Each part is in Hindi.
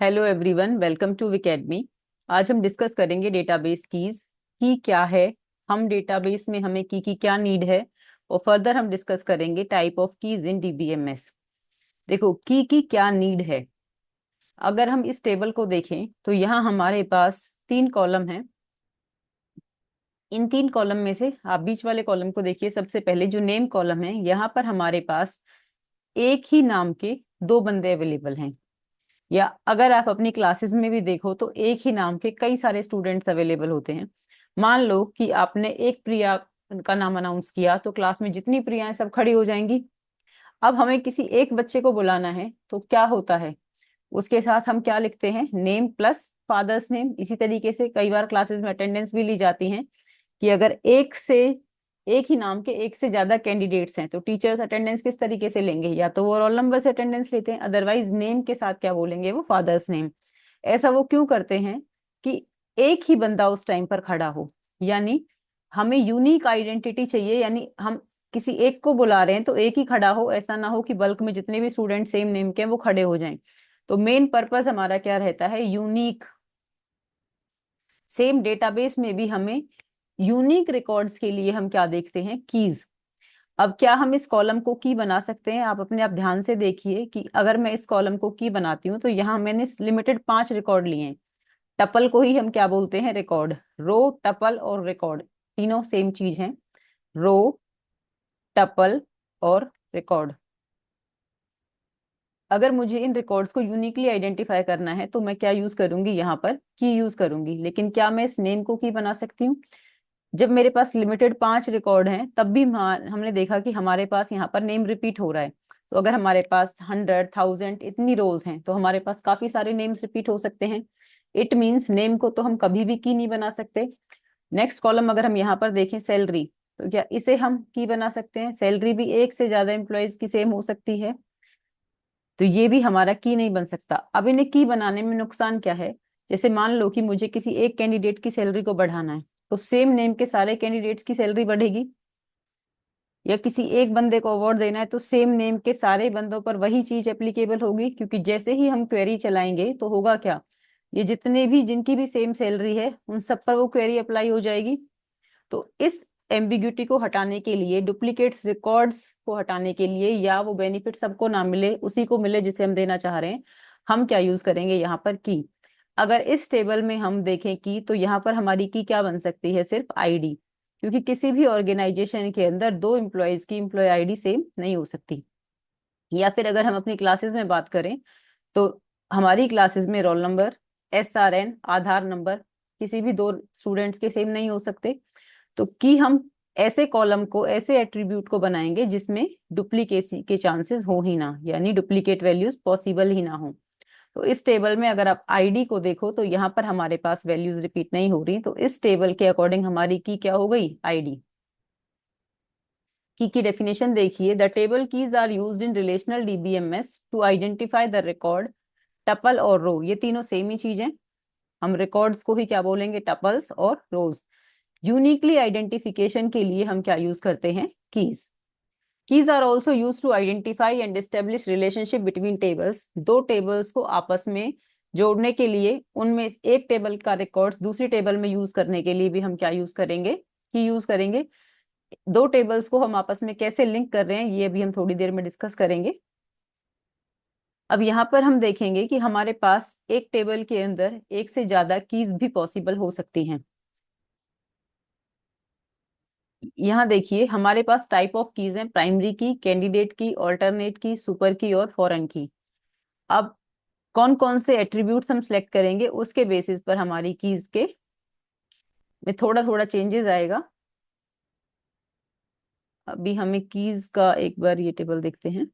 Hello everyone, welcome to Vikademy. आज हम डिस्कस करेंगे डेटाबेस कीज। की क्या है, हम डेटाबेस में हमें की क्या नीड है, और फर्दर हम डिस्कस करेंगे type of keys in DBMS. देखो, की क्या नीड है। अगर हम इस टेबल को देखें तो यहाँ हमारे पास तीन कॉलम हैं। इन तीन कॉलम में से आप बीच वाले कॉलम को देखिए। सबसे पहले जो नेम कॉलम है, यहाँ पर हमारे पास एक ही नाम के दो बंदे अवेलेबल हैं। या अगर आप अपनी क्लासेस में भी देखो तो एक ही नाम के कई सारे स्टूडेंट्स अवेलेबल होते हैं। मान लो कि आपने एक प्रिया का नाम अनाउंस किया तो क्लास में जितनी प्रियाएं सब खड़ी हो जाएंगी। अब हमें किसी एक बच्चे को बुलाना है तो क्या होता है, उसके साथ हम क्या लिखते हैं, नेम प्लस फादर्स नेम। इसी तरीके से कई बार क्लासेस में अटेंडेंस भी ली जाती है कि अगर एक ही नाम के एक से ज्यादा कैंडिडेट्स हैं तो टीचर्स अटेंडेंस किस तरीके से लेंगे, या तो वो रोल नंबर से अटेंडेंस लेते हैं, अदरवाइज नेम के साथ क्या बोलेंगे, वो फादर्स नेम। ऐसा वो क्यों करते हैं कि एक ही बंदा उस टाइम पर खड़ा हो। यानी हमें यूनिक आइडेंटिटी चाहिए, यानी हम किसी एक को बुला रहे हैं तो एक ही खड़ा हो, ऐसा ना हो कि बल्क में जितने भी स्टूडेंट सेम नेम के हैं वो खड़े हो जाएं। तो मेन पर्पस हमारा क्या रहता है, यूनिक। सेम डेटाबेस में भी हमें यूनिक रिकॉर्ड्स के लिए हम क्या देखते हैं, कीज। अब क्या हम इस कॉलम को की बना सकते हैं, आप अपने आप ध्यान से देखिए कि अगर मैं इस कॉलम को की बनाती हूँ तो यहाँ मैंने लिमिटेड 5 रिकॉर्ड लिए हैं। टपल को ही हम क्या बोलते हैं, रिकॉर्ड। रो, टपल और रिकॉर्ड तीनों सेम चीज हैं। रो, टपल और रिकॉर्ड। अगर मुझे इन रिकॉर्ड्स को यूनिकली आइडेंटिफाई करना है तो मैं क्या यूज करूंगी, यहाँ पर की यूज करूंगी। लेकिन क्या मैं इस नेम को की बना सकती हूँ? जब मेरे पास लिमिटेड 5 रिकॉर्ड हैं तब भी हमने देखा कि हमारे पास यहाँ पर नेम रिपीट हो रहा है। तो अगर हमारे पास 100, 1000 इतनी रोज हैं तो हमारे पास काफी सारे नेम्स रिपीट हो सकते हैं। इट मीन्स नेम को तो हम कभी भी की नहीं बना सकते। नेक्स्ट कॉलम अगर हम यहाँ पर देखें, सैलरी, तो क्या इसे हम की बना सकते हैं? सैलरी भी एक से ज्यादा एम्प्लॉयज की सेम हो सकती है, तो ये भी हमारा की नहीं बन सकता। अब इन्हें की बनाने में नुकसान क्या है, जैसे मान लो कि मुझे किसी एक कैंडिडेट की सैलरी को बढ़ाना है तो सेम नेम के सारे कैंडिडेट्स की सैलरी बढ़ेगी। या किसी एक बंदे को अवार्ड देना है तो सेम नेम के सारे बंदों पर वही चीज एप्लीकेबल होगी, क्योंकि जैसे ही हम क्वेरी चलाएंगे तो होगा क्या, ये जितने भी जिनकी भी सेम सैलरी है उन सब पर वो क्वेरी अप्लाई हो जाएगी। तो इस एम्बिग्यूटी को हटाने के लिए, डुप्लीकेट्स रिकॉर्ड्स को हटाने के लिए, या वो बेनिफिट सबको ना मिले उसी को मिले जिसे हम देना चाह रहे हैं, हम क्या यूज करेंगे यहाँ पर, की। अगर इस टेबल में हम देखें की, तो यहाँ पर हमारी की क्या बन सकती है, सिर्फ आईडी। क्योंकि किसी भी ऑर्गेनाइजेशन के अंदर दो एम्प्लॉयज की एम्प्लॉय आईडी सेम नहीं हो सकती। या फिर अगर हम अपनी क्लासेस में बात करें तो हमारी क्लासेस में रोल नंबर, SRN, आधार नंबर किसी भी दो स्टूडेंट्स के सेम नहीं हो सकते। तो कि हम ऐसे कॉलम को, ऐसे एट्रीब्यूट को बनाएंगे जिसमें डुप्लीकेसी के चांसेस हो ही ना, यानी डुप्लीकेट वैल्यूज पॉसिबल ही ना हो। तो इस टेबल में अगर आप आईडी को देखो तो यहाँ पर हमारे पास वैल्यूज रिपीट नहीं हो रही, तो इस टेबल के अकॉर्डिंग हमारी की क्या हो गई, आईडी। की डेफिनेशन देखिए, the table keys are used in relational DBMS to identify the record. Tuple और रो ये तीनों सेम ही चीज हैं। हम रिकॉर्ड्स को ही क्या बोलेंगे, टपल्स और रोज। यूनिकली आइडेंटिफिकेशन के लिए हम क्या यूज करते हैं, keys. Keys are also use to identify and establish relationship between tables. दो टेबल्स को आपस में जोड़ने के लिए, उनमें एक टेबल का रिकॉर्ड्स दूसरी टेबल में यूज करने के लिए भी हम क्या यूज करेंगे, की यूज करेंगे। दो टेबल्स को हम आपस में कैसे लिंक कर रहे हैं ये भी हम थोड़ी देर में डिस्कस करेंगे। अब यहाँ पर हम देखेंगे कि हमारे पास एक टेबल के अंदर एक से ज्यादा कीज भी पॉसिबल हो सकती हैं। यहाँ देखिए हमारे पास टाइप ऑफ कीज हैं, प्राइमरी की, कैंडिडेट की, ऑल्टरनेट की, सुपर की और फॉरेन की। अब कौन कौन से एट्रीब्यूट्स हम सिलेक्ट करेंगे उसके बेसिस पर हमारी कीज के में थोड़ा थोड़ा चेंजेस आएगा। अभी हमें कीज का एक बार ये टेबल देखते हैं।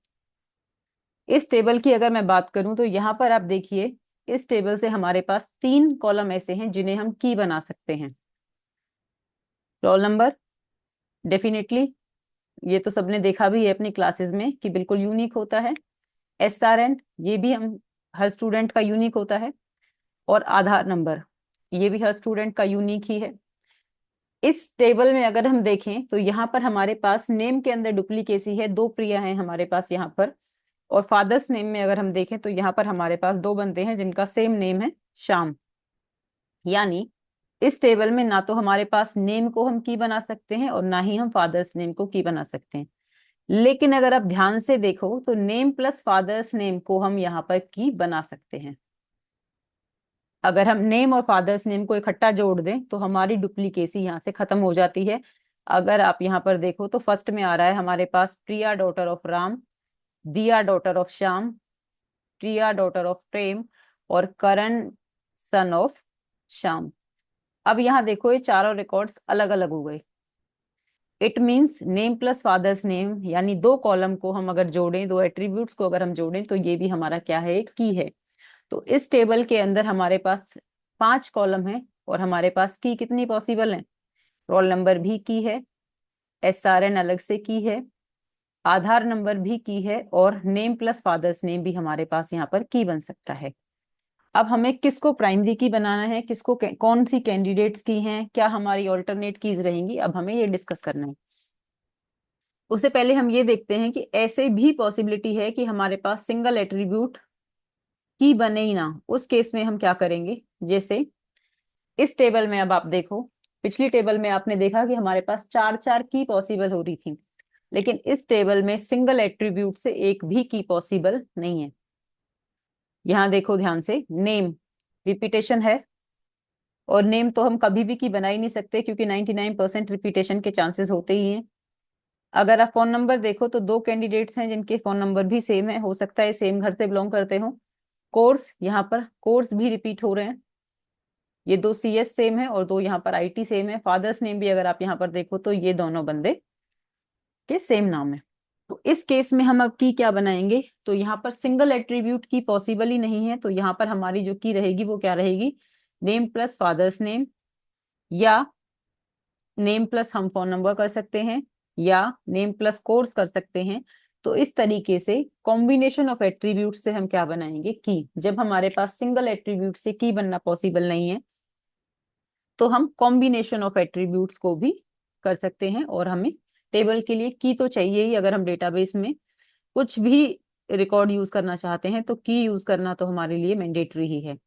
इस टेबल की अगर मैं बात करूं तो यहाँ पर आप देखिए, इस टेबल से हमारे पास तीन कॉलम ऐसे हैं जिन्हें हम की बना सकते हैं। रोल नंबर, डेफिनेटली ये तो सबने देखा भी है अपनी क्लासेस में कि बिल्कुल यूनिक होता है। SRN, ये भी हम, हर स्टूडेंट का यूनिक होता है। और आधार नंबर, ये भी हर स्टूडेंट का यूनिक ही है। इस टेबल में अगर हम देखें तो यहाँ पर हमारे पास नेम के अंदर डुप्लीकेसी है, दो प्रिया हैं हमारे पास यहाँ पर। और फादर्स नेम में अगर हम देखें तो यहाँ पर हमारे पास दो बंदे हैं जिनका सेम नेम है श्याम। यानी इस टेबल में ना तो हमारे पास नेम को हम की बना सकते हैं और ना ही हम फादर्स नेम को की बना सकते हैं। लेकिन अगर आप ध्यान से देखो तो नेम प्लस फादर्स नेम को हम यहाँ पर की बना सकते हैं। अगर हम नेम और फादर्स नेम को इकट्ठा जोड़ दें तो हमारी डुप्लीकेसी यहाँ से खत्म हो जाती है। अगर आप यहाँ पर देखो तो फर्स्ट में आ रहा है हमारे पास Priya daughter of Ram, Diya daughter of Shyam, Priya daughter of Prem और करण सन ऑफ श्याम। अब यहाँ देखो ये चारों रिकॉर्ड्स अलग अलग हो गए। It means name plus father's name यानी दो कॉलम को हम अगर जोड़ें, दो एट्रीब्यूट्स को अगर हम जोड़ें तो ये भी हमारा क्या है, एक की है। तो इस टेबल के अंदर हमारे पास 5 कॉलम है और हमारे पास की कितनी पॉसिबल है, रोल नंबर भी की है, SRN अलग से की है, आधार नंबर भी की है और नेम प्लस फादर्स नेम भी हमारे पास यहाँ पर की बन सकता है। अब हमें किसको प्राइमरी की बनाना है, किसको कौन सी कैंडिडेट्स की हैं, क्या हमारी ऑल्टरनेट कीज रहेंगी, अब हमें ये डिस्कस करना है। उससे पहले हम ये देखते हैं कि ऐसे भी पॉसिबिलिटी है कि हमारे पास सिंगल एट्रीब्यूट की बने ही ना। उस केस में हम क्या करेंगे, जैसे इस टेबल में अब आप देखो, पिछली टेबल में आपने देखा कि हमारे पास 4 की पॉसिबल हो रही थी, लेकिन इस टेबल में सिंगल एट्रीब्यूट से एक भी की पॉसिबल नहीं है। यहां देखो ध्यान से, नेम रिपीटेशन है और नेम तो हम कभी भी की बना ही नहीं सकते क्योंकि 99% रिपीटेशन के चांसेस होते ही हैं। अगर आप फोन नंबर देखो तो दो कैंडिडेट्स हैं जिनके फोन नंबर भी सेम है, हो सकता है सेम घर से बिलोंग करते हो। कोर्स, यहाँ पर कोर्स भी रिपीट हो रहे हैं, ये दो CS सेम है और दो यहाँ पर IT सेम है। फादर्स नेम भी अगर आप यहाँ पर देखो तो ये दोनों बंदे के सेम नाम है। तो इस केस में हम अब की क्या बनाएंगे, तो यहाँ पर सिंगल एट्रीब्यूट की पॉसिबल ही नहीं है, तो यहाँ पर हमारी जो की रहेगी वो क्या रहेगी, नेम प्लस फादर्स नेम, या नेम प्लस हम फोन नंबर कर सकते हैं, या नेम प्लस कोर्स कर सकते हैं। तो इस तरीके से कॉम्बिनेशन ऑफ एट्रीब्यूट से हम क्या बनाएंगे, की। जब हमारे पास सिंगल एट्रीब्यूट से की बनना पॉसिबल नहीं है तो हम कॉम्बिनेशन ऑफ एट्रीब्यूट्स को भी कर सकते हैं। और हमें टेबल के लिए की तो चाहिए ही, अगर हम डेटाबेस में कुछ भी रिकॉर्ड यूज करना चाहते हैं तो की यूज करना तो हमारे लिए मैंडेटरी ही है।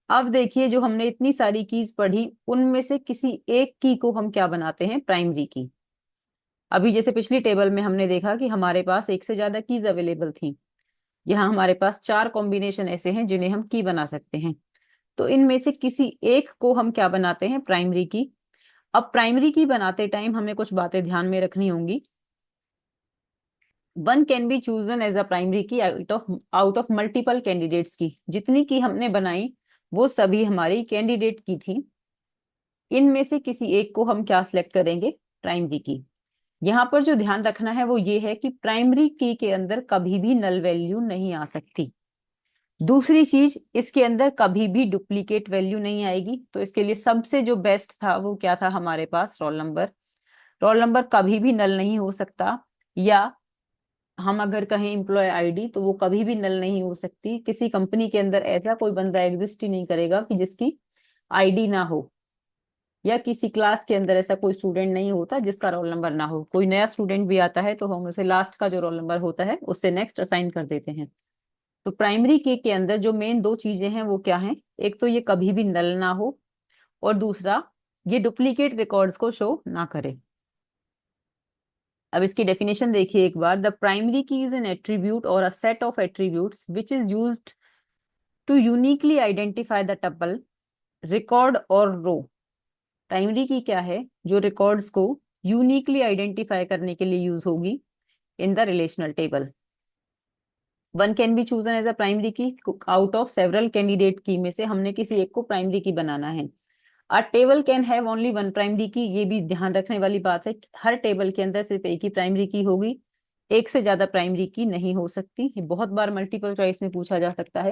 अब देखिए, जो हमने इतनी सारी कीज पढ़ी उनमें से किसी एक की को हम क्या बनाते हैं, प्राइमरी की। अभी जैसे पिछली टेबल में हमने देखा कि हमारे पास एक से ज्यादा कीज अवेलेबल थी, यहाँ हमारे पास 4 कॉम्बिनेशन ऐसे हैं जिन्हें हम की बना सकते हैं। तो इनमें से किसी एक को हम क्या बनाते हैं, प्राइमरी की। अब प्राइमरी की बनाते टाइम हमें कुछ बातें ध्यान में रखनी होंगी। One can be chosen as a primary key out of multiple candidates key. जितनी की हमने बनाई वो सभी हमारी कैंडिडेट की थी, इनमें से किसी एक को हम क्या सिलेक्ट करेंगे, प्राइमरी की। यहाँ पर जो ध्यान रखना है वो ये है कि प्राइमरी की के अंदर कभी भी नल वैल्यू नहीं आ सकती। दूसरी चीज, इसके अंदर कभी भी डुप्लीकेट वैल्यू नहीं आएगी। तो इसके लिए सबसे जो बेस्ट था वो क्या था, हमारे पास रोल नंबर। रोल नंबर कभी भी नल नहीं हो सकता, या हम अगर कहें एम्प्लॉय ID तो वो कभी भी नल नहीं हो सकती। किसी कंपनी के अंदर ऐसा कोई बंदा एग्जिस्ट ही नहीं करेगा कि जिसकी ID ना हो, या किसी क्लास के अंदर ऐसा कोई स्टूडेंट नहीं होता जिसका रोल नंबर ना हो। कोई नया स्टूडेंट भी आता है तो हम उसे लास्ट का जो रोल नंबर होता है उससे नेक्स्ट असाइन कर देते हैं। तो प्राइमरी के अंदर जो मेन दो चीजें हैं वो क्या हैं, एक तो ये कभी भी नल ना हो और दूसरा ये डुप्लीकेट रिकॉर्ड्स को शो ना करे। अब इसकी डेफिनेशन देखिए एक बार, the primary key is an attribute और a set of attributes which is used to uniquely identify the tuple, record और रो। प्राइमरी की क्या है, जो रिकॉर्ड्स को यूनिकली आइडेंटिफाई करने के लिए यूज होगी in the relational table. One can be chosen as a primary key out of several candidate key में से हमने किसी एक को प्राइमरी की बनाना है। अ table can have only one primary की, ये भी ध्यान रखने वाली बात है, हर टेबल के अंदर सिर्फ एक ही प्राइमरी की होगी, एक से ज्यादा प्राइमरी की नहीं हो सकती। ये बहुत बार मल्टीपल चॉइस में पूछा जा सकता है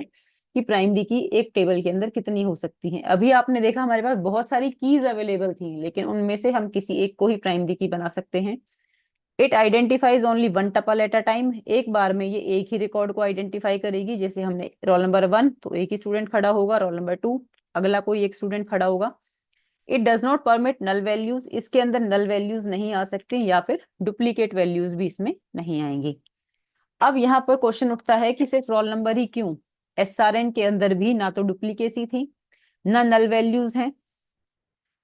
कि प्राइमरी की एक टेबल के अंदर कितनी हो सकती है। अभी आपने देखा हमारे पास बहुत सारी कीज अवेलेबल थी, लेकिन उनमें से हम किसी एक को ही प्राइमरी की बना सकते हैं। It identifies only one tuple at a time, एक बार में ये एक ही रिकॉर्ड को आइडेंटिफाई करेगी। जैसे हमने रोल नंबर 1 तो एक ही स्टूडेंट खड़ा होगा, रोल नंबर 2 अगला कोई एक स्टूडेंट खड़ा होगा। It does not permit null values, इसके अंदर नल वैल्यूज नहीं आ सकती, या फिर डुप्लीकेट वैल्यूज भी इसमें नहीं आएंगी। अब यहाँ पर क्वेश्चन उठता है कि सिर्फ रोल नंबर ही क्यों, एसआरएन के अंदर भी ना तो डुप्लीकेसी थी, ना नल वैल्यूज हैं,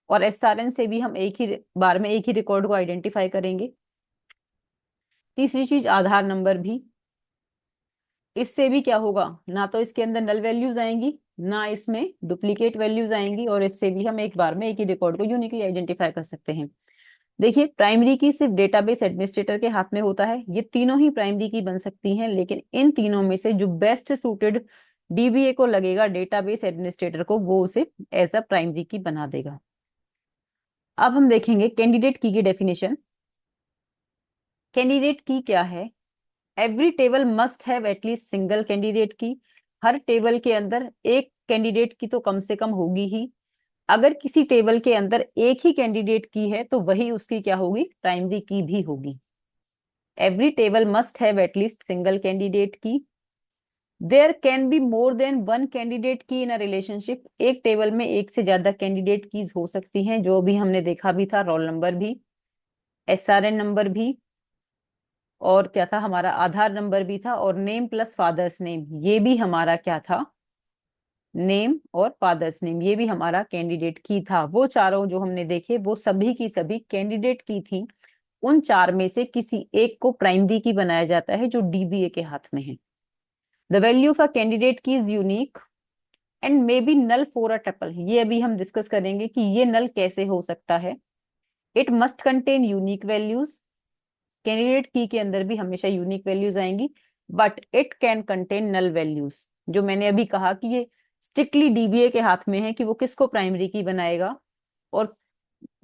और एसआरएन से भी हम एक ही बार में एक ही रिकॉर्ड को आइडेंटिफाई करेंगे। तीसरी चीज आधार नंबर भी, इससे भी क्या होगा, ना तो इसके अंदर नल वैल्यूज आएंगी, ना इसमें डुप्लीकेट वैल्यूज आएंगी, और इससे भी हम एक बार में एक ही रिकॉर्ड को यूनिकली आइडेंटिफाई कर सकते हैं। देखिए, प्राइमरी की सिर्फ डेटाबेस एडमिनिस्ट्रेटर के हाथ में होता है, ये तीनों ही प्राइमरी की बन सकती हैं, लेकिन इन तीनों में से जो बेस्ट सूटेड डीबीए को लगेगा, डेटाबेस एडमिनिस्ट्रेटर को, वो उसे एज अ प्राइमरी की बना देगा। अब हम देखेंगे कैंडिडेट की डेफिनेशन। कैंडिडेट की क्या है? Every table must have at least single candidate की। हर टेबल के अंदर एक कैंडिडेट की तो कम से कम होगी ही। अगर किसी टेबल के अंदर एक ही कैंडिडेट की है तो वही उसकी क्या होगी, प्राइमरी की भी होगी। Every table must have at least single candidate key. There can be more than one candidate key in a relationship. एक टेबल में एक से ज्यादा कैंडिडेट कीज हो सकती हैं, जो भी हमने देखा भी था, रोल नंबर भी, एसआरएन नंबर भी, और क्या था हमारा, आधार नंबर भी था, और नेम प्लस फादर्स नेम, ये भी हमारा क्या था, नेम और फादर्स नेम, ये भी हमारा कैंडिडेट की था। वो चारों जो हमने देखे वो सभी की सभी कैंडिडेट की थी। उन चार में से किसी एक को प्राइमरी की बनाया जाता है जो डीबीए के हाथ में है। The value of a candidate key is unique and may be null for a tuple. ये अभी हम डिस्कस करेंगे कि ये नल कैसे हो सकता है। It must contain unique values. Candidate key के अंदर भी हमेशा यूनिक वैल्यूज आएंगी, but it can contain null values. जो मैंने अभी कहा कि ये स्ट्रिक्टली डीबीए के हाथ में है कि वो किसको प्राइमरी की बनाएगा, और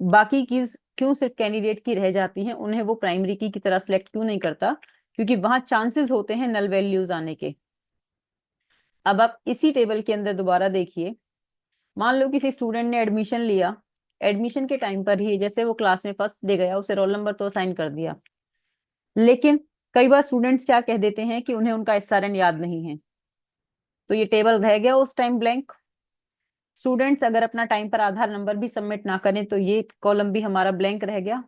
बाकी की क्यों सिर्फ कैंडिडेट की रह जाती हैं, उन्हें वो प्राइमरी की तरह सिलेक्ट क्यों नहीं करता, क्योंकि वहां चांसेस होते हैं नल वैल्यूज आने के। अब आप इसी टेबल के अंदर दोबारा देखिए, मान लो किसी स्टूडेंट ने एडमिशन लिया, एडमिशन के टाइम पर ही जैसे वो क्लास में फर्स्ट दे गया, उसे रोल नंबर तो असाइन कर दिया, लेकिन कई बार स्टूडेंट्स क्या कह देते हैं कि उन्हें उनका एसआरएन याद नहीं है, तो ये टेबल रह गया उस टाइम ब्लैंक। स्टूडेंट्स अगर अपना टाइम पर आधार नंबर भी सबमिट ना करें तो ये कॉलम भी हमारा ब्लैंक रह गया।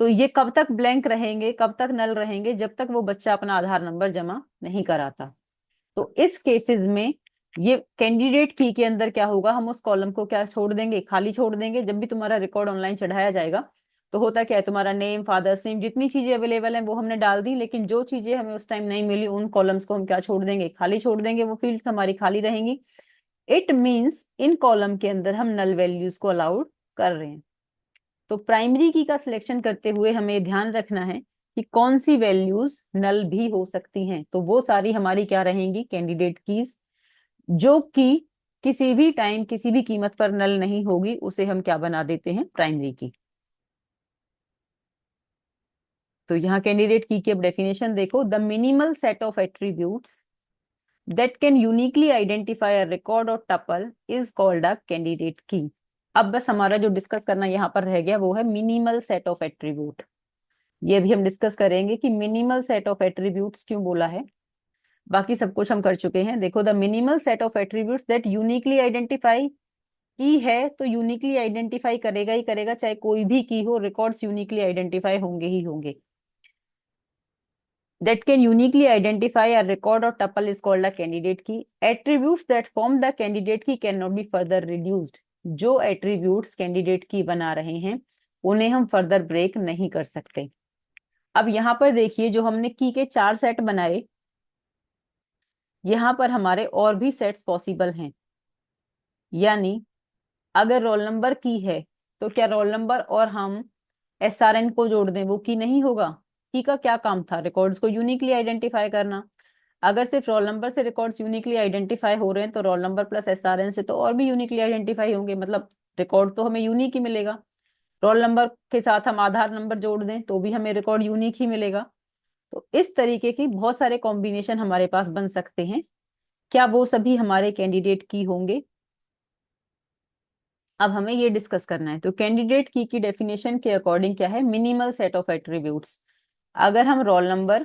तो ये कब तक ब्लैंक रहेंगे, कब तक नल रहेंगे, जब तक वो बच्चा अपना आधार नंबर जमा नहीं कराता। तो इस केसेस में ये कैंडिडेट की के अंदर क्या होगा, हम उस कॉलम को क्या छोड़ देंगे, खाली छोड़ देंगे। जब भी तुम्हारा रिकॉर्ड ऑनलाइन चढ़ाया जाएगा तो होता क्या है, तुम्हारा नेम, फादर्स नेम, जितनी चीजें अवेलेबल हैं वो हमने डाल दी, लेकिन जो चीजें हमें उस टाइम नहीं मिली उन कॉलम्स को हम क्या छोड़ देंगे, खाली छोड़ देंगे। वो फील्ड्स हमारी खाली रहेंगी। इट मीन्स इन कॉलम के अंदर हम नल वैल्यूज को अलाउड कर रहे हैं। तो प्राइमरी की का सिलेक्शन करते हुए हमें ध्यान रखना है कि कौन सी वैल्यूज नल भी हो सकती हैं। तो वो सारी हमारी क्या रहेंगी, कैंडिडेट कीज। जो कि किसी भी टाइम किसी भी कीमत पर नल नहीं होगी, उसे हम क्या बना देते हैं, प्राइमरी की। तो यहाँ कैंडिडेट की अब डेफिनेशन देखो, the minimal set of attributes that can uniquely identify a record और tuple is called a candidate key. अब बस हमारा जो डिस्कस करना यहाँ पर रह गया वो है मिनिमल सेट ऑफ एट्रीब्यूट। ये भी हम डिस्कस करेंगे कि मिनिमल सेट ऑफ एट्रीब्यूट्स क्यों बोला है। बाकी सब कुछ हम कर चुके हैं। देखो, the minimal set of attributes that uniquely identify, की है तो यूनिकली आइडेंटिफाई करेगा ही करेगा, चाहे कोई भी की हो, रिकॉर्ड्स यूनिकली आइडेंटिफाई होंगे ही होंगे। That can uniquely identify a record or tuple is called a candidate key. Attributes that form the candidate key cannot be further reduced. जो attributes candidate की बना रहे हैं उन्हें हम फर्दर ब्रेक नहीं कर सकते। अब यहाँ पर देखिए, जो हमने की के 4 सेट बनाए, यहाँ पर हमारे और भी सेट्स पॉसिबल हैं। यानी अगर रोल नंबर की है तो क्या रोल नंबर और हम एसआरएन को जोड़ दें वो की नहीं होगा? की का क्या काम था, रिकॉर्ड्स को यूनिकली आइडेंटिफाई करना। अगर सिर्फ रोल नंबर से रिकॉर्ड्स यूनिकली आइडेंटिफाई हो रहे हैं तो रोल नंबर प्लस एसआरएन से तो और भी यूनिकली आइडेंटिफाई होंगे, मतलब रिकॉर्ड तो हमें यूनिक ही मिलेगा। रोल नंबर के साथ हम आधार नंबर जोड़ दें तो भी हमें रिकॉर्ड यूनिक ही मिलेगा। तो इस तरीके की बहुत सारे कॉम्बिनेशन हमारे पास बन सकते हैं। क्या वो सभी हमारे कैंडिडेट की होंगे? अब हमें ये डिस्कस करना है। तो कैंडिडेट की डेफिनेशन के अकॉर्डिंग क्या है, मिनिमल सेट ऑफ एट्रीब्यूट्स। अगर हम रोल नंबर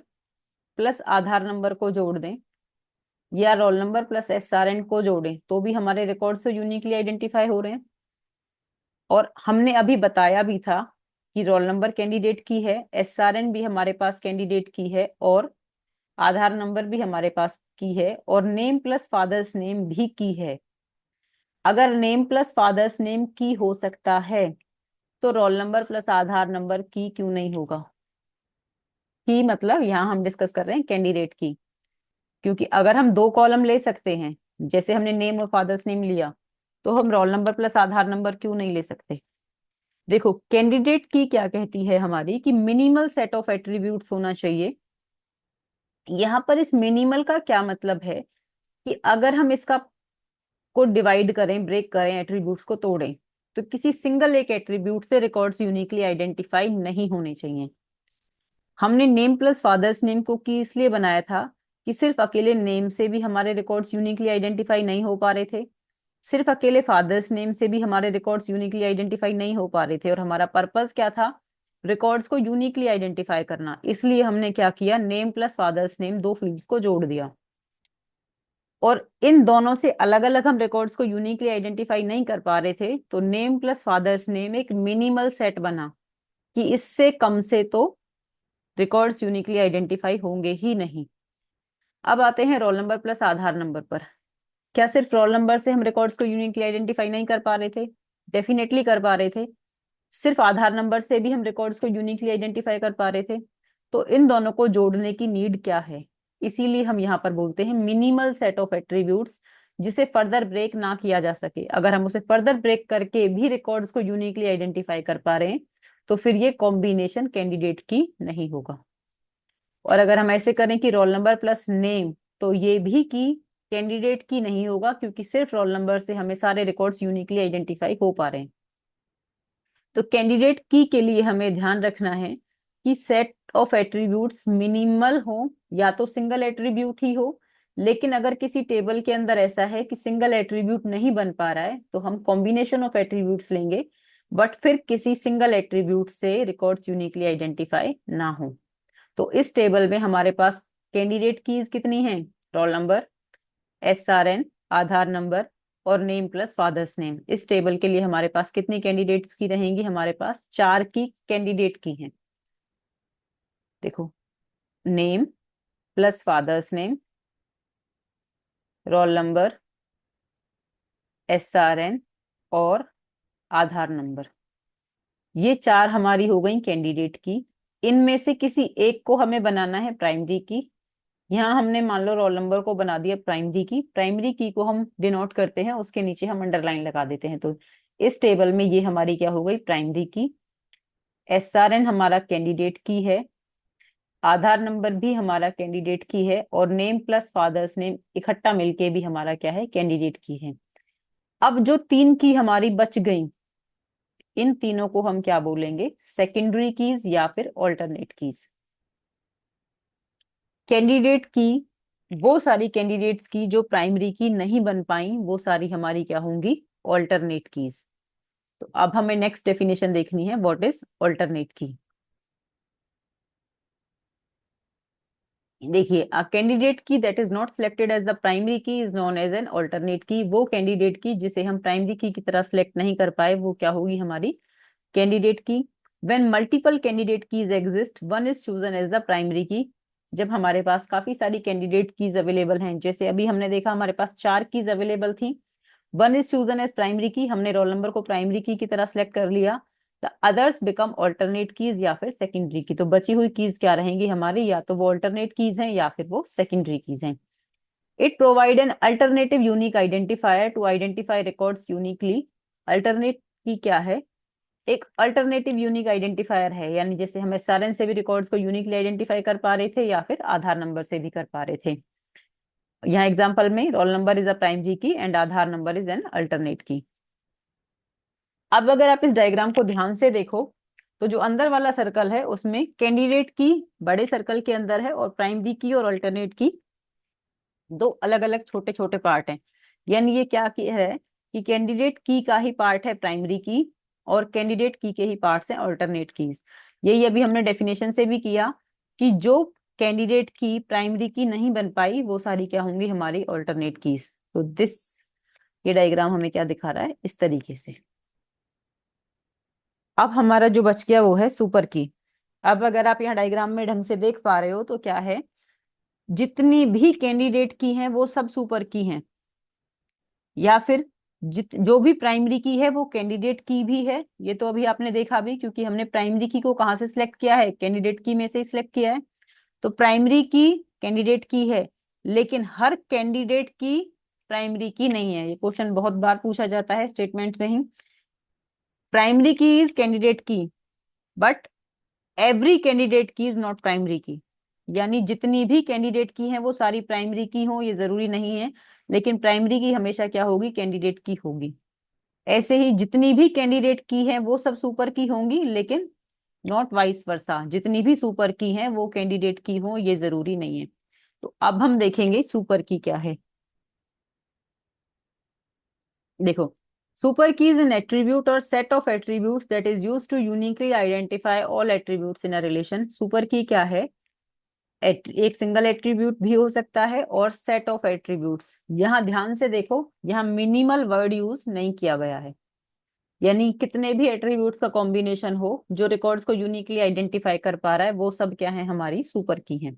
प्लस आधार नंबर को जोड़ दें या रोल नंबर प्लस एसआरएन को जोड़ें तो भी हमारे रिकॉर्ड तो यूनिकली आइडेंटिफाई हो रहे हैं। और हमने अभी बताया भी था कि रोल नंबर कैंडिडेट की है, एसआरएन भी हमारे पास कैंडिडेट की है, और आधार नंबर भी हमारे पास की है, और नेम प्लस फादर्स नेम भी की है। अगर नेम प्लस फादर्स नेम की हो सकता है, तो रोल नंबर प्लस आधार नंबर की क्यों नहीं होगा? की मतलब यहाँ हम डिस्कस कर रहे हैं कैंडिडेट की, क्योंकि अगर हम दो कॉलम ले सकते हैं, जैसे हमने नेम और फादर्स नेम लिया, तो हम रोल नंबर प्लस आधार नंबर क्यों नहीं ले सकते? देखो, कैंडिडेट की क्या कहती है हमारी, कि मिनिमल सेट ऑफ एट्रीब्यूट्स होना चाहिए। यहाँ पर इस मिनिमल का क्या मतलब है, कि अगर हम इसका को डिवाइड करें, ब्रेक करें, एट्रीब्यूट्स को तोड़ें, तो किसी सिंगल एक एट्रीब्यूट से रिकॉर्ड्स यूनिकली आइडेंटिफाई नहीं होने चाहिए। हमने नेम प्लस फादर्स नेम को की इसलिए बनाया था कि सिर्फ अकेले नेम से भी हमारे रिकॉर्ड्स यूनिकली आइडेंटिफाई नहीं हो पा रहे थे, सिर्फ अकेले फादर्स नेम से भी हमारे रिकॉर्ड्स यूनिकली आइडेंटिफाई नहीं हो पा रहे थे, और हमारा पर्पस क्या था? रिकॉर्ड्स को यूनिकली आइडेंटिफाई करना। इसलिए हमने क्या किया, नेम प्लस फादर्स नेम दो फील्ड्स को जोड़ दिया, और इन दोनों से अलग अलग हम रिकॉर्ड्स को यूनिकली आइडेंटिफाई नहीं कर पा रहे थे, तो नेम प्लस फादर्स नेम एक मिनिमल सेट बना, कि इससे कम से तो रिकॉर्ड्स यूनिकली आइडेंटिफाई होंगे ही नहीं। अब आते हैं रोल नंबर प्लस आधार नंबर पर। क्या सिर्फ रोल नंबर से हम रिकॉर्ड्स को यूनिकली आइडेंटिफाई नहीं कर पा रहे थे? डेफिनेटली कर पा रहे थे। सिर्फ आधार नंबर से भी हम रिकॉर्ड्स को यूनिकली आइडेंटिफाई कर पा रहे थे। तो इन दोनों को जोड़ने की नीड क्या है? इसीलिए हम यहाँ पर बोलते हैं मिनिमल सेट ऑफ एट्रीब्यूट्स, जिसे फर्दर ब्रेक ना किया जा सके। अगर हम उसे फर्दर ब्रेक करके भी रिकॉर्ड्स को यूनिकली आइडेंटिफाई कर पा रहे हैं, तो फिर ये कॉम्बिनेशन कैंडिडेट की नहीं होगा। और अगर हम ऐसे करें कि रोल नंबर प्लस नेम, तो ये भी की कैंडिडेट की नहीं होगा, क्योंकि सिर्फ रोल नंबर से हमें सारे रिकॉर्ड्स यूनिकली आइडेंटिफाई हो पा रहे हैं। तो कैंडिडेट की के लिए हमें ध्यान रखना है कि सेट ऑफ एट्रीब्यूट्स मिनिमल हो, या तो सिंगल एट्रीब्यूट ही हो। लेकिन अगर किसी टेबल के अंदर ऐसा है कि सिंगल एट्रीब्यूट नहीं बन पा रहा है, तो हम कॉम्बिनेशन ऑफ एट्रीब्यूट्स लेंगे, बट फिर किसी सिंगल एट्रीब्यूट से रिकॉर्ड्स यूनिकली आइडेंटिफाई ना हो। तो इस टेबल में हमारे पास कैंडिडेट कीज कितनी हैं? रोल नंबर, SRN, आधार नंबर, और नेम प्लस फादर्स नेम। इस टेबल के लिए हमारे पास कितनी कैंडिडेट्स की रहेंगी? हमारे पास 4 की कैंडिडेट की हैं। देखो, name plus father's name, roll number, SRN, और आधार नंबर, ये 4 हमारी हो गई कैंडिडेट की। इनमें से किसी एक को हमें बनाना है प्राइमरी की। यहाँ हमने मान लो रोल नंबर को बना दिया प्राइमरी की। प्राइमरी की को हम डिनोट करते हैं, उसके नीचे हम अंडरलाइन लगा देते हैं। तो इस टेबल में ये हमारी क्या हो गई? प्राइमरी की। SRN हमारा कैंडिडेट की है, आधार नंबर भी हमारा कैंडिडेट की है, और नेम प्लस फादर्स नेम इकट्ठा मिलके भी हमारा क्या है? कैंडिडेट की है। अब जो 3 की हमारी बच गई, इन तीनों को हम क्या बोलेंगे? सेकेंडरी कीज या फिर ऑल्टरनेट कीज। कैंडिडेट की, वो सारी कैंडिडेट्स की जो प्राइमरी की नहीं बन पाई, वो सारी हमारी क्या होंगी? Alternate keys. तो अब हमें नेक्स्ट डेफिनेशन देखनी है, व्हाट इज ऑल्टरनेट की। देखिए, a candidate key that is not selected as the primary key is known as an alternate key. वो कैंडिडेट की जिसे हम प्राइमरी की तरह सिलेक्ट नहीं कर पाए, वो क्या होगी? हमारी candidate key. When multiple candidate keys exist, one is chosen as the primary key. जब हमारे पास काफी सारी कैंडिडेट कीज अवेलेबल हैं, जैसे अभी हमने देखा हमारे पास 4 कीज अवेलेबल थी, one is chosen as primary key, हमने रोल नंबर को प्राइमरी की तरह सेलेक्ट कर लिया। The others become alternate keys या फिर सेकेंडरी की। तो बची हुई कीज क्या रहेंगी हमारी? या तो वो ऑल्टरनेट कीज हैं या फिर वो सेकेंडरी कीज हैं। It provide an alternative unique identifier to identify records uniquely. Alternate key क्या है? एक अल्टरनेटिव यूनिक आइडेंटिफायर है, यानी जैसे हम SRN से भी रिकॉर्ड्स को यूनिकली आइडेंटिफाई कर पा रहे थे, या फिर आधार नंबर से भी कर पा रहे थे। यहाँ एग्जांपल में roll number is a primary key and Aadhaar number is an alternate key. अब अगर आप इस डायग्राम को ध्यान से देखो, तो जो अंदर वाला सर्कल है उसमें कैंडिडेट की बड़े सर्कल के अंदर है, और प्राइमरी की और अल्टरनेट की दो अलग अलग छोटे छोटे पार्ट हैं। यानी ये क्या की है, कि कैंडिडेट की का ही पार्ट है प्राइमरी की, और कैंडिडेट की के ही पार्ट्स हैं अल्टरनेट कीज। यही अभी हमने डेफिनेशन से भी किया, कि जो कैंडिडेट की प्राइमरी की नहीं बन पाई, वो सारी क्या होंगी? हमारी अल्टरनेट कीज। तो दिस, ये डायग्राम हमें क्या दिखा रहा है? इस तरीके से। अब हमारा जो बच गया वो है सुपर की। अब अगर आप यहाँ डायग्राम में ढंग से देख पा रहे हो, तो क्या है, जितनी भी कैंडिडेट की हैं वो सब सुपर की हैं, या फिर जो भी प्राइमरी की है वो कैंडिडेट की भी है। ये तो अभी आपने देखा भी, क्योंकि हमने प्राइमरी की को कहाँ से सिलेक्ट किया है, कैंडिडेट की में से ही सिलेक्ट किया है। तो प्राइमरी की कैंडिडेट की है, लेकिन हर कैंडिडेट की प्राइमरी की नहीं है। ये क्वेश्चन बहुत बार पूछा जाता है स्टेटमेंट में ही। प्राइमरी की इज कैंडिडेट की, but every candidate key is not primary की। यानी जितनी भी कैंडिडेट की हैं वो सारी प्राइमरी की हो ये जरूरी नहीं है, लेकिन प्राइमरी की हमेशा क्या होगी, कैंडिडेट की होगी। ऐसे ही जितनी भी कैंडिडेट की है वो सब सुपर की होंगी, लेकिन नॉट वाइस वर्सा, जितनी भी सुपर की हैं वो कैंडिडेट की हो ये जरूरी नहीं है। तो अब हम देखेंगे सुपर की क्या है। देखो, super key is an attribute और set of attributes that is used to uniquely identify all attributes in a relation. Super key क्या है, एक सिंगल एट्रीब्यूट भी हो सकता है और सेट ऑफ एट्रीब्यूट्स। यहाँ ध्यान से देखो, यहाँ मिनिमल वर्ड यूज नहीं किया गया है, यानी कितने भी एट्रीब्यूट्स का कॉम्बिनेशन हो जो रिकॉर्ड्स को यूनिकली आइडेंटिफाई कर पा रहा है वो सब क्या है, हमारी सुपर की हैं।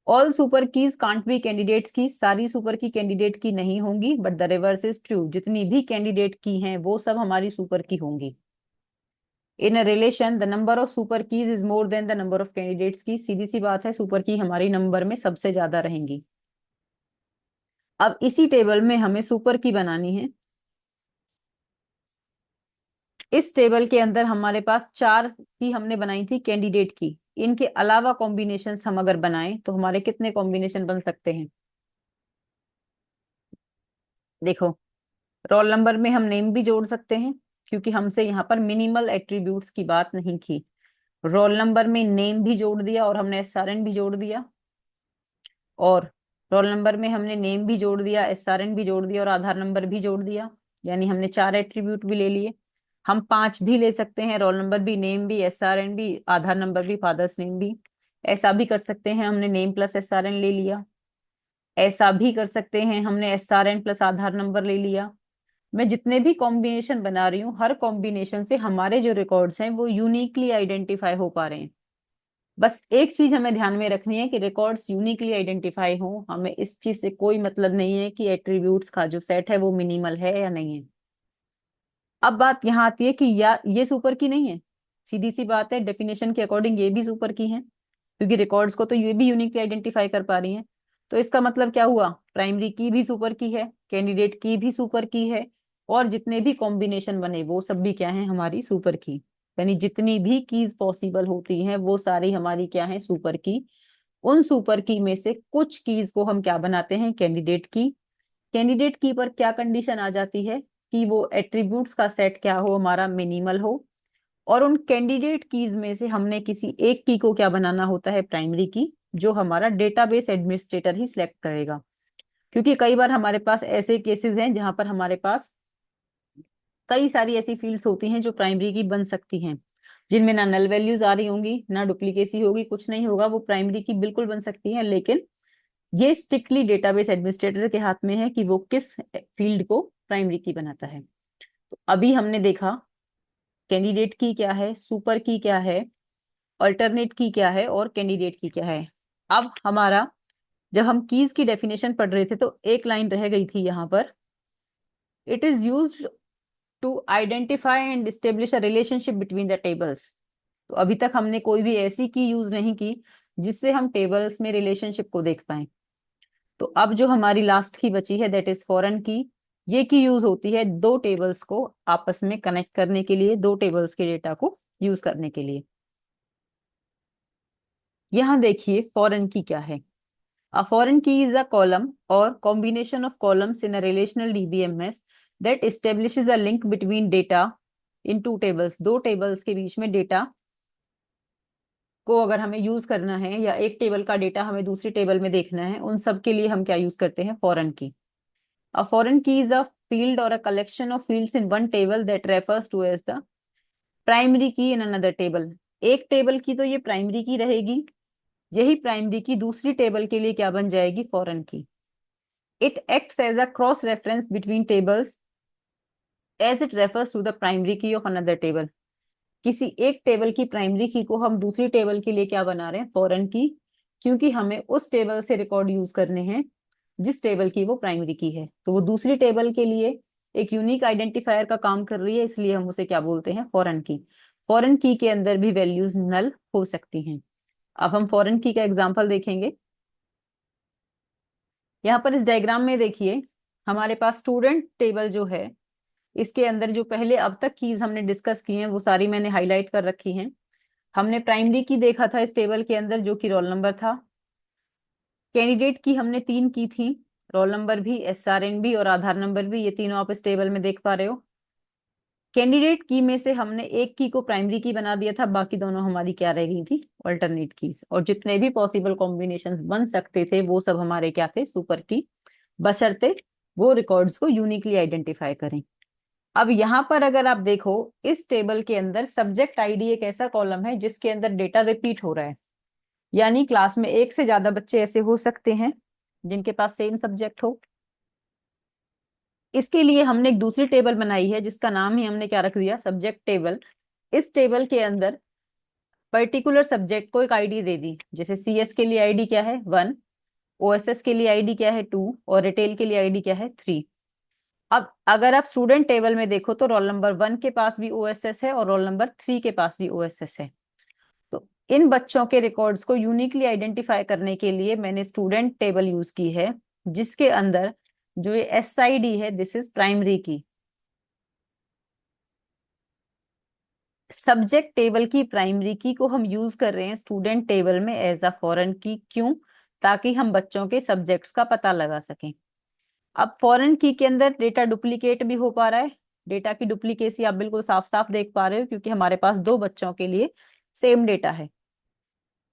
All super keys can't be candidates की, सारी सुपर की कैंडिडेट की नहीं होंगी, but the reverse is true, जितनी भी कैंडिडेट की हैं वो सब हमारी सुपर की होंगी। In a relation the number of super keys is more than the number of candidates key, सीधी सी बात है, सुपर की हमारी नंबर में सबसे ज्यादा रहेंगी। अब इसी टेबल में हमें सुपर की बनानी है। इस टेबल के अंदर हमारे पास चार की हमने बनाई थी कैंडिडेट की, इनके अलावा कॉम्बिनेशंस हम अगर बनाएं तो हमारे कितने कॉम्बिनेशन बन सकते हैं। देखो, रोल नंबर में हम नेम भी जोड़ सकते हैं, क्योंकि हमसे यहाँ पर मिनिमल एट्रीब्यूट्स की बात नहीं की। रोल नंबर में नेम भी जोड़ दिया और हमने एसआरएन भी जोड़ दिया, और रोल नंबर में हमने नेम भी जोड़ दिया, एसआरएन भी जोड़ दिया और आधार नंबर भी जोड़ दिया। यानी हमने चार एट्रीब्यूट भी ले लिए। हम पांच भी ले सकते हैं, रोल नंबर भी, नेम भी, एसआरएन भी, आधार नंबर भी, फादर्स नेम भी। ऐसा भी कर सकते हैं, हमने नेम प्लस एसआरएन ले लिया। ऐसा भी कर सकते हैं, हमने एसआरएन प्लस आधार नंबर ले लिया। मैं जितने भी कॉम्बिनेशन बना रही हूँ, हर कॉम्बिनेशन से हमारे जो रिकॉर्ड्स हैं वो यूनिकली आइडेंटिफाई हो पा रहे हैं। बस एक चीज हमें ध्यान में रखनी है कि रिकॉर्ड्स यूनिकली आइडेंटिफाई हो, हमें इस चीज से कोई मतलब नहीं है कि एट्रीब्यूट्स का जो सेट है वो मिनिमल है या नहीं है। अब बात यहाँ आती है कि या ये सुपर की नहीं है, सीधी सी बात है, डेफिनेशन के अकॉर्डिंग ये भी सुपर की है, क्योंकि रिकॉर्ड्स को तो ये भी यूनिकली आइडेंटिफाई कर पा रही हैं। तो इसका मतलब क्या हुआ, प्राइमरी की भी सुपर की है, कैंडिडेट की भी सुपर की है, और जितने भी कॉम्बिनेशन बने वो सब भी क्या है, हमारी सुपर की। यानी जितनी भी कीज पॉसिबल होती हैं वो सारी हमारी क्या है, सुपर की। उन सुपर की में से कुछ कीज को हम क्या बनाते हैं, कैंडिडेट की। कैंडिडेट की पर क्या कंडीशन आ जाती है कि वो एट्रीब्यूट्स का सेट क्या हो, हमारा मिनिमल हो। और उन कैंडिडेट कीज में से हमने किसी एक की को क्या बनाना होता है, प्राइमरी की, जो हमारा डेटाबेस एडमिनिस्ट्रेटर ही सिलेक्ट करेगा। क्योंकि कई बार हमारे पास ऐसे केसेस हैं जहां पर हमारे पास कई सारी ऐसी फील्ड्स होती हैं जो प्राइमरी की बन सकती हैं, जिनमें ना नल वैल्यूज आ रही होंगी, ना डुप्लीकेसी होगी, कुछ नहीं होगा, वो प्राइमरी की बिल्कुल बन सकती हैं। लेकिन ये स्ट्रिक्टली डेटाबेस एडमिनिस्ट्रेटर के हाथ में है कि वो किस फील्ड को प्राइमरी की बनाता है। तो अभी हमने देखा कैंडिडेट की क्या है, सुपर की क्या है, अल्टरनेट की क्या है और कैंडिडेट की क्या है। अब हमारा, जब हम कीज की डेफिनेशन पढ़ रहे थे तो एक लाइन रह गई थी यहाँ पर, it is used to identify and establish a relationship between the tables. तो अभी तक हमने कोई भी ऐसी की यूज नहीं की जिससे हम टेबल्स में रिलेशनशिप को देख पाए। तो अब जो हमारी लास्ट की बची है, दैट इज फॉरेन की। ये की यूज होती है दो टेबल्स को आपस में कनेक्ट करने के लिए, दो टेबल्स के डेटा को यूज करने के लिए। यहाँ देखिए फॉरेन की क्या है। A foreign key is a column or combination of columns in a relational DBMS that establishes a link between data in two tables। दो tables के बीच में डेटा को अगर हमें यूज करना है, या एक टेबल का डेटा हमें दूसरी टेबल में देखना है, उन सब के लिए हम क्या यूज करते हैं, फॉरेन की। A foreign key is a field or a collection of fields in one table that refers to as the primary key in another table। एक टेबल की तो ये प्राइमरी की रहेगी, यही प्राइमरी की दूसरी टेबल के लिए क्या बन जाएगी, फॉरेन की। It acts as a cross reference between tables as it refers to the primary key of another table। किसी एक टेबल की प्राइमरी की को हम दूसरी टेबल के लिए क्या बना रहे हैं, फॉरेन की, क्योंकि हमें उस टेबल से रिकॉर्ड यूज करने हैं जिस टेबल की वो प्राइमरी की है। तो वो दूसरी टेबल के लिए एक यूनिक आइडेंटिफायर का काम कर रही है, इसलिए हम उसे क्या बोलते हैं, फॉरेन की। फॉरेन की के अंदर भी वैल्यूज नल हो सकती हैं। अब हम फॉरेन की का एग्जांपल देखेंगे। यहाँ पर इस डायग्राम में देखिए, हमारे पास स्टूडेंट टेबल जो है, इसके अंदर जो पहले अब तक कीज हमने डिस्कस की हैं वो सारी मैंने हाईलाइट कर रखी हैं। हमने प्राइमरी की देखा था इस टेबल के अंदर, जो कि रोल नंबर था। कैंडिडेट की हमने 3 की थी, रोल नंबर भी, एसआरएन भी और आधार नंबर भी, ये तीनों आप इस टेबल में देख पा रहे हो। कैंडिडेट की में से हमने एक की को प्राइमरी की बना दिया था, बाकी दोनों हमारी क्या रह गई थी, अल्टरनेट कीज। और जितने भी पॉसिबल कॉम्बिनेशंस बन सकते थे वो सब हमारे क्या थे, सुपर की, बशर्ते वो रिकॉर्ड्स को यूनिकली आइडेंटिफाई करें। अब यहाँ पर अगर आप देखो, इस टेबल के अंदर सब्जेक्ट आईडी एक ऐसा कॉलम है जिसके अंदर डेटा रिपीट हो रहा है। यानी क्लास में एक से ज्यादा बच्चे ऐसे हो सकते हैं जिनके पास सेम सब्जेक्ट हो। इसके लिए हमने एक दूसरी टेबल बनाई है जिसका नाम ही हमने क्या रख दिया, सब्जेक्ट टेबल। इस टेबल के अंदर पर्टिकुलर सब्जेक्ट को एक आईडी दे दी, जैसे सीएस के लिए आईडी क्या है, 1, ओएसएस के लिए आईडी क्या है, 2, और रिटेल के लिए आईडी क्या है, 3। अब अगर आप स्टूडेंट टेबल में देखो तो रोल नंबर 1 के पास भी ओएसएस है और रोल नंबर 3 के पास भी ओएसएस है। तो इन बच्चों के रिकॉर्ड्स को यूनिकली आइडेंटिफाई करने के लिए मैंने स्टूडेंट टेबल यूज की है, जिसके अंदर जो ये एसआईडी है, दिस इज प्राइमरी की। सब्जेक्ट टेबल की प्राइमरी की को हम यूज कर रहे हैं स्टूडेंट टेबल में एज अ फॉरेन की। क्यों? ताकि हम बच्चों के सब्जेक्ट्स का पता लगा सकें। अब फॉरेन की के अंदर डेटा डुप्लीकेट भी हो पा रहा है। डेटा की डुप्लीकेसी आप बिल्कुल साफ साफ देख पा रहे हो, क्योंकि हमारे पास दो बच्चों के लिए सेम डेटा है।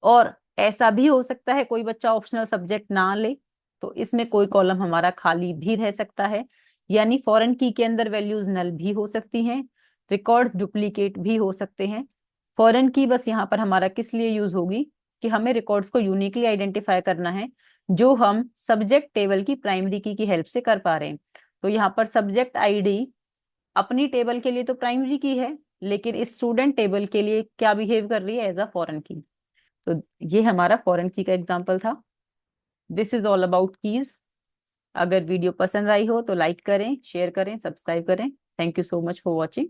और ऐसा भी हो सकता है कोई बच्चा ऑप्शनल सब्जेक्ट ना ले, तो इसमें कोई कॉलम हमारा खाली भी रह सकता है। यानी फॉरेन की के अंदर वैल्यूज नल भी हो सकती हैं, रिकॉर्ड्स डुप्लीकेट भी हो सकते हैं। फॉरेन की बस यहाँ पर हमारा किस लिए यूज होगी, कि हमें रिकॉर्ड्स को यूनिकली आइडेंटिफाई करना है, जो हम सब्जेक्ट टेबल की प्राइमरी की हेल्प से कर पा रहे हैं। तो यहाँ पर सब्जेक्ट आईडी अपनी टेबल के लिए तो प्राइमरी की है, लेकिन इस स्टूडेंट टेबल के लिए क्या बिहेव कर रही है, एज अ फॉरेन की। तो ये हमारा फॉरेन की का एग्जाम्पल था। This is all about keys. अगर वीडियो पसंद आई हो तो लाइक करें, शेयर करें, सब्सक्राइब करें। Thank you so much for watching.